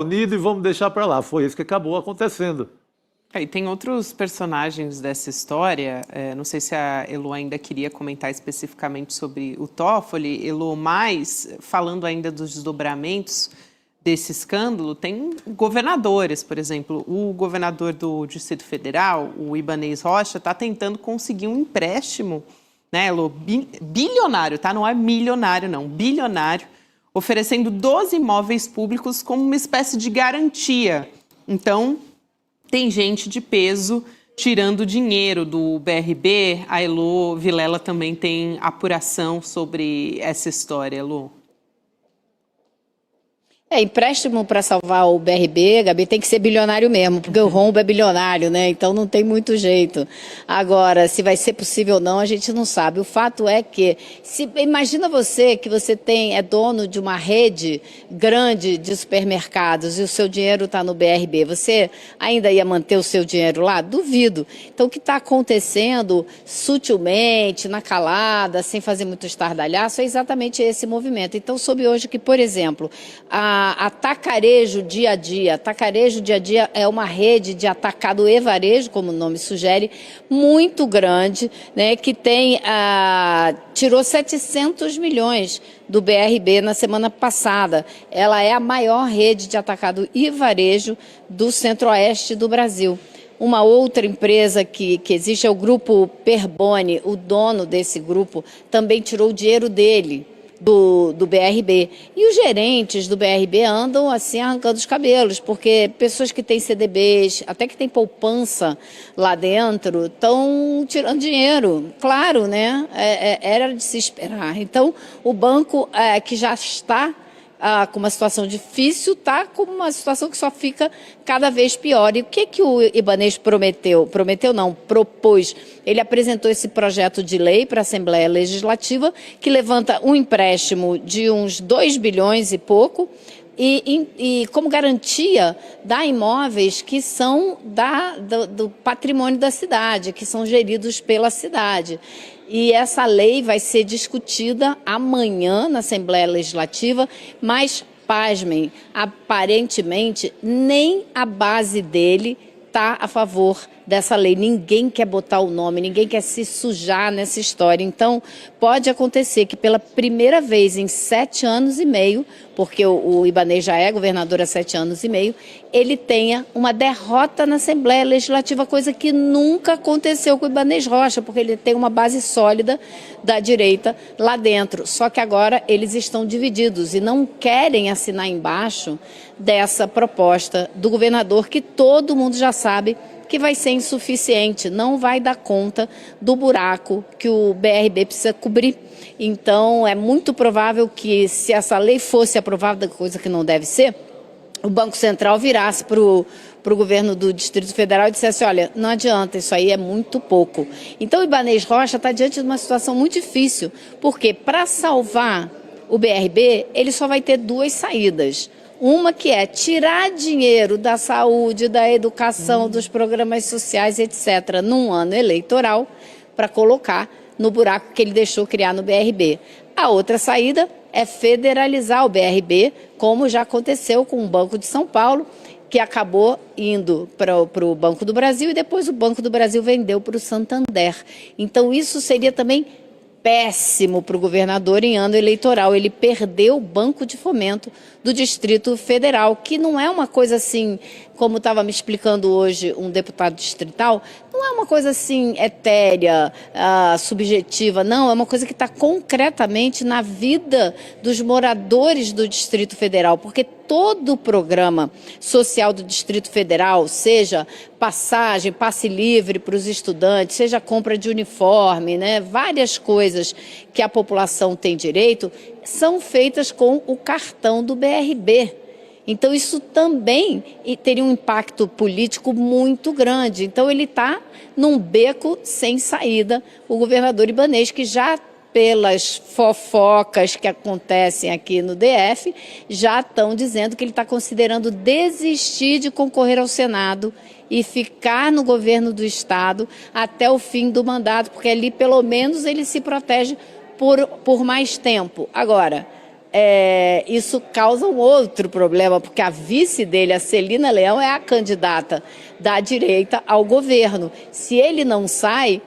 unido e vamos deixar para lá. Foi isso que acabou acontecendo. E tem outros personagens dessa história, não sei se a Elo ainda queria comentar especificamente sobre o Toffoli, Elo, mas falando ainda dos desdobramentos desse escândalo, tem governadores, por exemplo, o governador do Distrito Federal, o Ibanez Rocha, está tentando conseguir um empréstimo, né, Elo, bilionário, tá? Não é milionário, não, bilionário, oferecendo 12 imóveis públicos como uma espécie de garantia. Então, tem gente de peso tirando dinheiro do BRB. A Elo Vilela também tem apuração sobre essa história, Elo. Empréstimo para salvar o BRB, Gabi, tem que ser bilionário mesmo, porque o rombo é bilionário, né? Então não tem muito jeito. Agora, se vai ser possível ou não, a gente não sabe. O fato é que, imagina você que você é dono de uma rede grande de supermercados e o seu dinheiro está no BRB. Você ainda ia manter o seu dinheiro lá? Duvido. Então o que está acontecendo sutilmente, na calada, sem fazer muito estardalhaço, é exatamente esse movimento. Então soube hoje que, por exemplo, a Tacarejo Dia a Dia. Tacarejo Dia a Dia é uma rede de atacado e varejo, como o nome sugere, muito grande, né, que tirou 700 milhões do BRB na semana passada. Ela é a maior rede de atacado e varejo do centro-oeste do Brasil. Uma outra empresa que existe é o Grupo Perboni. O dono desse grupo também tirou o dinheiro dele, do BRB. E os gerentes do BRB andam assim arrancando os cabelos, porque pessoas que têm CDBs, até que têm poupança lá dentro, estão tirando dinheiro. Claro, né? Era de se esperar. Então, o banco que já está com uma situação difícil, está com uma situação que só fica cada vez pior. E o que o Ibanez prometeu? Prometeu não, propôs. Ele apresentou esse projeto de lei para a Assembleia Legislativa, que levanta um empréstimo de uns 2 bilhões e pouco, e como garantia dá imóveis que são do patrimônio da cidade, que são geridos pela cidade. E essa lei vai ser discutida amanhã na Assembleia Legislativa, mas, pasmem, aparentemente nem a base dele está a favor dessa lei. Ninguém quer botar o nome, ninguém quer se sujar nessa história. Então, pode acontecer que pela primeira vez em 7 anos e meio, porque o Ibanez já é governador há 7 anos e meio, ele tenha uma derrota na Assembleia Legislativa, coisa que nunca aconteceu com o Ibanez Rocha, porque ele tem uma base sólida da direita lá dentro. Só que agora eles estão divididos e não querem assinar embaixo dessa proposta do governador, que todo mundo já sabe que vai ser insuficiente, não vai dar conta do buraco que o BRB precisa cobrir. Então, é muito provável que, se essa lei fosse aprovada, coisa que não deve ser, o Banco Central virasse para o governo do Distrito Federal e dissesse: olha, não adianta, isso aí é muito pouco. Então, o Ibanez Rocha está diante de uma situação muito difícil, porque para salvar o BRB, ele só vai ter 2 saídas. Uma que é tirar dinheiro da saúde, da educação, dos programas sociais, etc., num ano eleitoral, para colocar no buraco que ele deixou criar no BRB. A outra saída é federalizar o BRB, como já aconteceu com o Banco de São Paulo, que acabou indo para o Banco do Brasil e depois o Banco do Brasil vendeu para o Santander. Então, isso seria também péssimo para o governador em ano eleitoral. Ele perdeu o Banco de Fomento do Distrito Federal, que não é uma coisa assim, como estava me explicando hoje um deputado distrital, não é uma coisa assim etérea, subjetiva, não, é uma coisa que está concretamente na vida dos moradores do Distrito Federal, porque todo o programa social do Distrito Federal, seja passagem, passe livre para os estudantes, seja compra de uniforme, né, várias coisas que a população tem direito, são feitas com o cartão do BRB. Então, isso também teria um impacto político muito grande. Então, ele está num beco sem saída, o governador Ibanez, que já, pelas fofocas que acontecem aqui no DF, já estão dizendo que ele está considerando desistir de concorrer ao Senado e ficar no governo do Estado até o fim do mandato, porque ali, pelo menos, ele se protege por mais tempo. Agora, isso causa um outro problema, porque a vice dele, a Celina Leão, é a candidata da direita ao governo. Se ele não sai,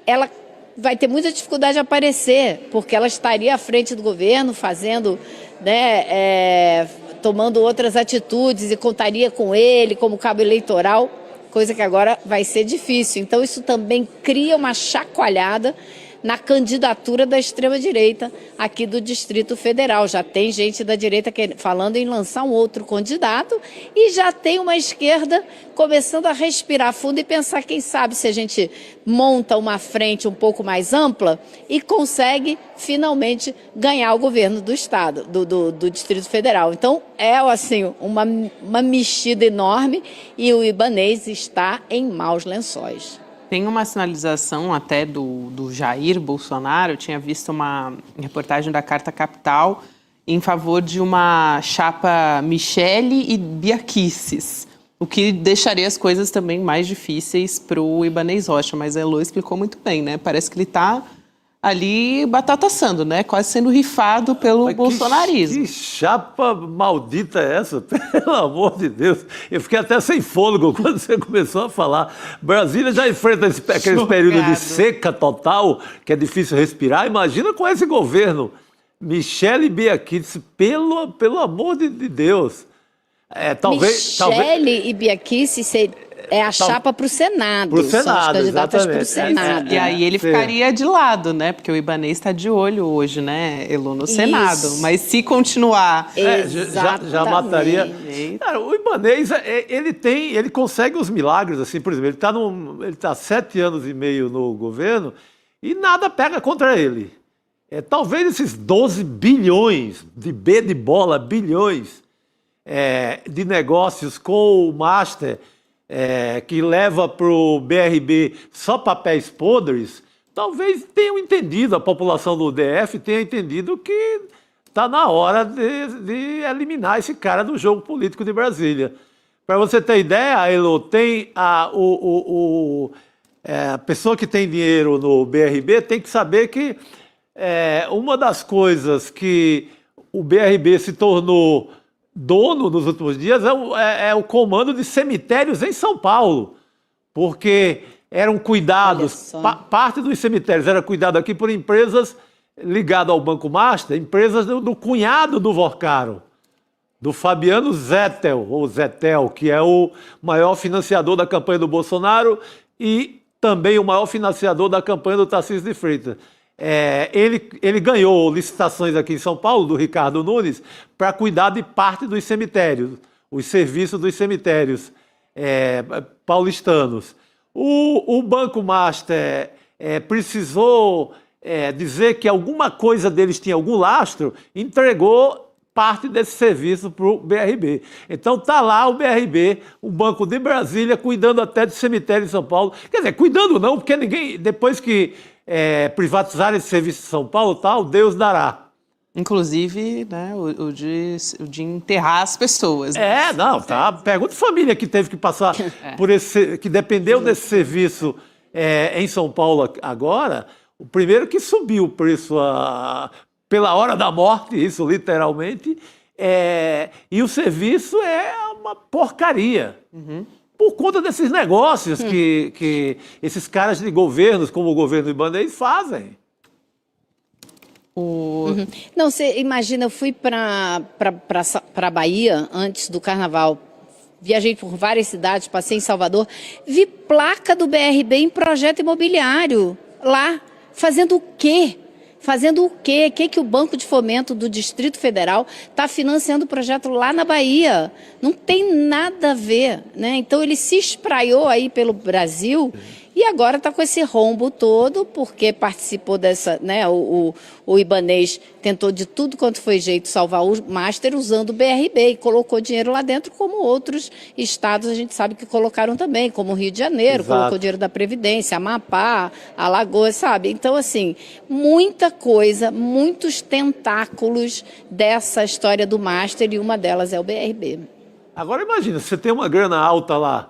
ela vai ter muita dificuldade de aparecer, porque ela estaria à frente do governo, fazendo, né, tomando outras atitudes e contaria com ele como cabo eleitoral, coisa que agora vai ser difícil. Então isso também cria uma chacoalhada na candidatura da extrema-direita aqui do Distrito Federal. Já tem gente da direita falando em lançar um outro candidato e já tem uma esquerda começando a respirar fundo e pensar, quem sabe, se a gente monta uma frente um pouco mais ampla e consegue finalmente ganhar o governo do Estado, do Distrito Federal. Então, é assim, uma mexida enorme e o Ibanez está em maus lençóis. Tem uma sinalização até do Jair Bolsonaro, eu tinha visto uma reportagem da Carta Capital em favor de uma chapa Michele e Bia Kicis, o que deixaria as coisas também mais difíceis para o Ibanez Rocha, mas a Elô explicou muito bem, né? Parece que ele está ali batata assando, né? Quase sendo rifado pelo bolsonarismo. Que chapa maldita é essa? Pelo amor de Deus. Eu fiquei até sem fôlego quando você começou a falar. Brasília já enfrenta aquele período de seca total, que é difícil respirar. Imagina com esse governo. Michele Bia Kicis, pelo amor de Deus. Michele e Bia Kicis é a chapa para o Senado. Para o Senado, são as candidatas para o exatamente. Senado. E aí ele ficaria de lado, né? Porque o Ibanez está de olho hoje, né, Elô, no Senado. Mas se continuar... Já mataria. Cara, o Ibanez, ele consegue os milagres, assim, por exemplo, ele tá 7 anos e meio no governo e nada pega contra ele. Talvez esses 12 bilhões, de B de bola, bilhões, de negócios com o Master, que leva para o BRB só papéis podres, talvez tenham entendido, a população do DF tenha entendido que está na hora de eliminar esse cara do jogo político de Brasília. Para você ter ideia, Elô, tem a pessoa que tem dinheiro no BRB tem que saber que uma das coisas que o BRB se tornou dono nos últimos dias é o comando de cemitérios em São Paulo, porque eram cuidados, parte dos cemitérios era cuidado aqui por empresas ligadas ao Banco Master, empresas do cunhado do Vorcaro, do Fabiano Zettel, ou Zettel, que é o maior financiador da campanha do Bolsonaro e também o maior financiador da campanha do Tarcísio de Freitas. Ele ganhou licitações aqui em São Paulo, do Ricardo Nunes, para cuidar de parte dos cemitérios, os serviços dos cemitérios paulistanos. O Banco Master precisou dizer que alguma coisa deles tinha algum lastro, entregou parte desse serviço para o BRB. Então está lá o BRB, o Banco de Brasília, cuidando até de cemitério em São Paulo. Quer dizer, cuidando não, porque ninguém, depois que privatizar esse serviço em São Paulo, tal, Deus dará. Inclusive, né, o de enterrar as pessoas. Não, tá. Pergunta de família que teve que passar por que dependeu desse serviço em São Paulo agora. O primeiro que subiu o preço pela hora da morte, isso literalmente, e o serviço é uma porcaria. Uhum. Por conta desses negócios que esses caras de governos, como o governo Ibanez, fazem. Uhum. Não, você imagina, eu fui para a Bahia antes do Carnaval. Viajei por várias cidades, passei em Salvador, vi placa do BRB em projeto imobiliário lá. Fazendo o quê? Fazendo o quê? O que o Banco de Fomento do Distrito Federal está financiando o projeto lá na Bahia? Não tem nada a ver, né? Então ele se espraiou aí pelo Brasil e agora está com esse rombo todo, porque participou dessa, né? O Ibanez tentou de tudo quanto foi jeito salvar o Master usando o BRB e colocou dinheiro lá dentro, como outros estados a gente sabe que colocaram também, como o Rio de Janeiro, colocou dinheiro da Previdência, Amapá, Alagoas, sabe? Então, assim, muita coisa, muitos tentáculos dessa história do Master e uma delas é o BRB. Agora imagina, você tem uma grana alta lá.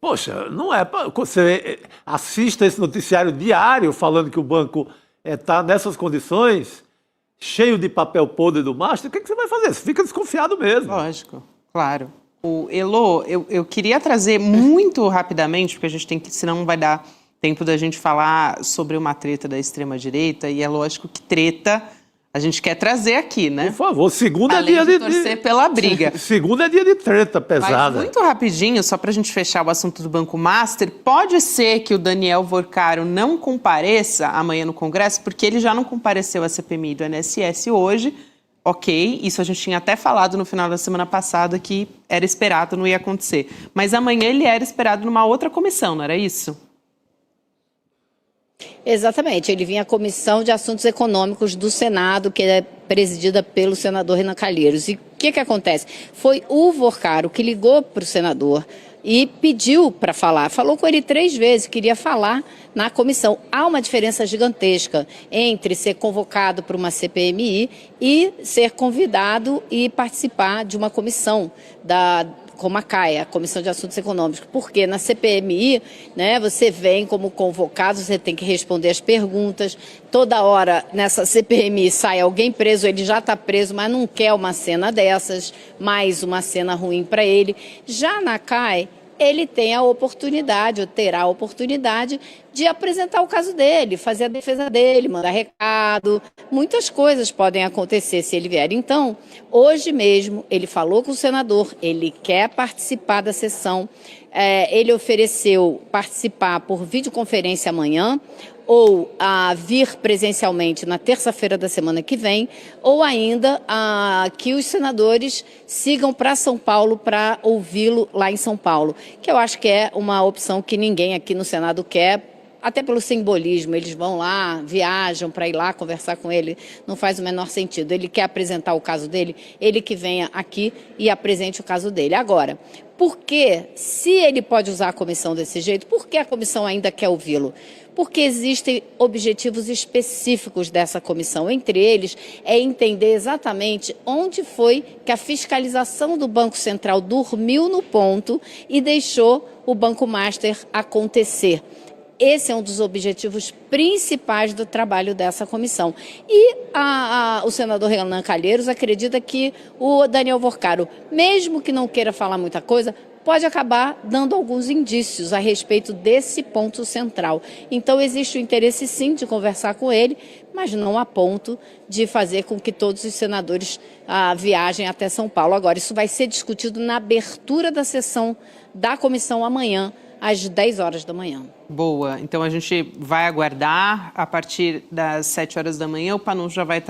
Poxa, não é para você assista esse noticiário diário falando que o banco está nessas condições. cheio de papel podre do Master, o que você vai fazer? Você fica desconfiado mesmo. Lógico, claro. Elô, eu queria trazer muito rapidamente, porque a gente tem que, senão não vai dar tempo da gente falar sobre uma treta da extrema-direita, e é lógico que treta a gente quer trazer aqui, né? Por favor, segunda é Além dia de torcer pela briga. Segunda é dia de treta Mas pesada. muito rapidinho, só para a gente fechar o assunto do Banco Master, pode ser que o Daniel Vorcaro não compareça amanhã no Congresso, porque ele já não compareceu à CPMI do INSS hoje. Ok, isso a gente tinha até falado no final da semana passada que era esperado, não ia acontecer. Mas amanhã ele era esperado numa outra comissão, não era isso? Exatamente, ele vinha à Comissão de Assuntos Econômicos do Senado, que é presidida pelo senador Renan Calheiros. E o que acontece? Foi o Vorcaro que ligou para o senador e pediu para falar. Falou com ele 3 vezes, queria falar na comissão. Há uma diferença gigantesca entre ser convocado para uma CPMI e ser convidado e participar de uma comissão como a CAE, a Comissão de Assuntos Econômicos, porque na CPMI, né, você vem como convocado, você tem que responder as perguntas, toda hora nessa CPMI sai alguém preso, ele já está preso, mas não quer uma cena dessas, mais uma cena ruim para ele. Já na CAE, ele tem a oportunidade, ou terá a oportunidade, de apresentar o caso dele, fazer a defesa dele, mandar recado. Muitas coisas podem acontecer se ele vier. Então, hoje mesmo, ele falou com o senador, ele quer participar da sessão, ele ofereceu participar por videoconferência amanhã, ou a vir presencialmente na terça-feira da semana que vem, ou ainda que os senadores sigam para São Paulo para ouvi-lo lá em São Paulo, que eu acho que é uma opção que ninguém aqui no Senado quer, até pelo simbolismo, eles vão lá, viajam para ir lá conversar com ele, não faz o menor sentido. Ele quer apresentar o caso dele, ele que venha aqui e apresente o caso dele. Agora, por que, se ele pode usar a comissão desse jeito, por que a comissão ainda quer ouvi-lo? Porque existem objetivos específicos dessa comissão. Entre eles, é entender exatamente onde foi que a fiscalização do Banco Central dormiu no ponto e deixou o Banco Master acontecer. Esse é um dos objetivos principais do trabalho dessa comissão. E o senador Renan Calheiros acredita que o Daniel Vorcaro, mesmo que não queira falar muita coisa, pode acabar dando alguns indícios a respeito desse ponto central. Então, existe o interesse, sim, de conversar com ele, mas não a ponto de fazer com que todos os senadores viajem até São Paulo. Agora, isso vai ser discutido na abertura da sessão da comissão amanhã, às 10 horas da manhã. Boa, então a gente vai aguardar a partir das 7 horas da manhã, o Panu já vai estar